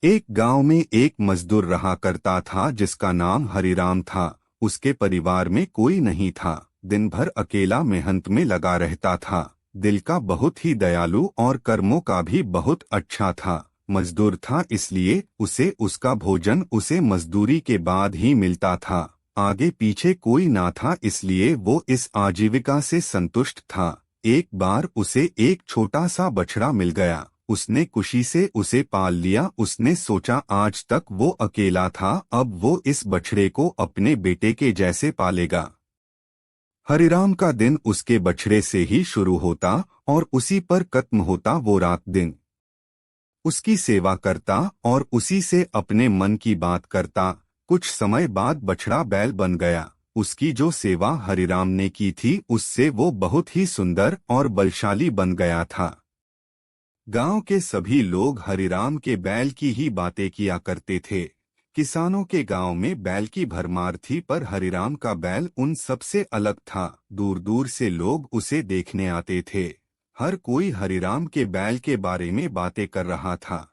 एक गांव में एक मजदूर रहा करता था जिसका नाम हरिराम था। उसके परिवार में कोई नहीं था। दिन भर अकेला मेहनत में लगा रहता था। दिल का बहुत ही दयालु और कर्मों का भी बहुत अच्छा था। मजदूर था इसलिए उसे उसका भोजन उसे मजदूरी के बाद ही मिलता था। आगे पीछे कोई ना था इसलिए वो इस आजीविका से संतुष्ट था। एक बार उसे एक छोटा सा बछड़ा मिल गया। उसने खुशी से उसे पाल लिया। उसने सोचा आज तक वो अकेला था, अब वो इस बछड़े को अपने बेटे के जैसे पालेगा। हरिराम का दिन उसके बछड़े से ही शुरू होता और उसी पर खत्म होता। वो रात दिन उसकी सेवा करता और उसी से अपने मन की बात करता। कुछ समय बाद बछड़ा बैल बन गया। उसकी जो सेवा हरिराम ने की थी उससे वो बहुत ही सुंदर और बलशाली बन गया था। गांव के सभी लोग हरिराम के बैल की ही बातें किया करते थे। किसानों के गांव में बैल की भरमार थी, पर हरिराम का बैल उन सबसे अलग था। दूर दूर से लोग उसे देखने आते थे। हर कोई हरिराम के बैल के बारे में बातें कर रहा था।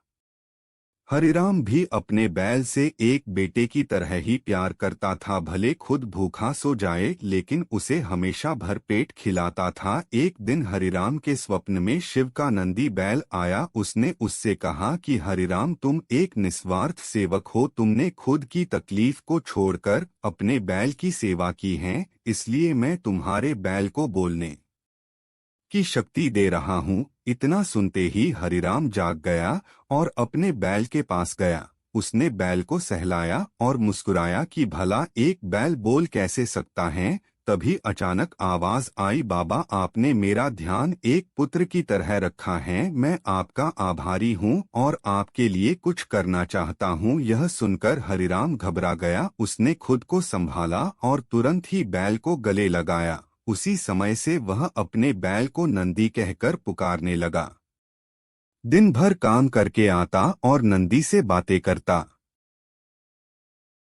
हरिराम भी अपने बैल से एक बेटे की तरह ही प्यार करता था। भले खुद भूखा सो जाए लेकिन उसे हमेशा भरपेट खिलाता था। एक दिन हरिराम के स्वप्न में शिव का नंदी बैल आया। उसने उससे कहा कि हरिराम, तुम एक निस्वार्थ सेवक हो। तुमने खुद की तकलीफ को छोड़कर अपने बैल की सेवा की है, इसलिए मैं तुम्हारे बैल को बोलने की शक्ति दे रहा हूँ। इतना सुनते ही हरिराम जाग गया और अपने बैल के पास गया। उसने बैल को सहलाया और मुस्कुराया कि भला एक बैल बोल कैसे सकता है। तभी अचानक आवाज आई, बाबा, आपने मेरा ध्यान एक पुत्र की तरह रखा है। मैं आपका आभारी हूँ और आपके लिए कुछ करना चाहता हूँ। यह सुनकर हरिराम घबरा गया। उसने खुद को संभाला और तुरंत ही बैल को गले लगाया। उसी समय से वह अपने बैल को नंदी कहकर पुकारने लगा। दिन भर काम करके आता और नंदी से बातें करता।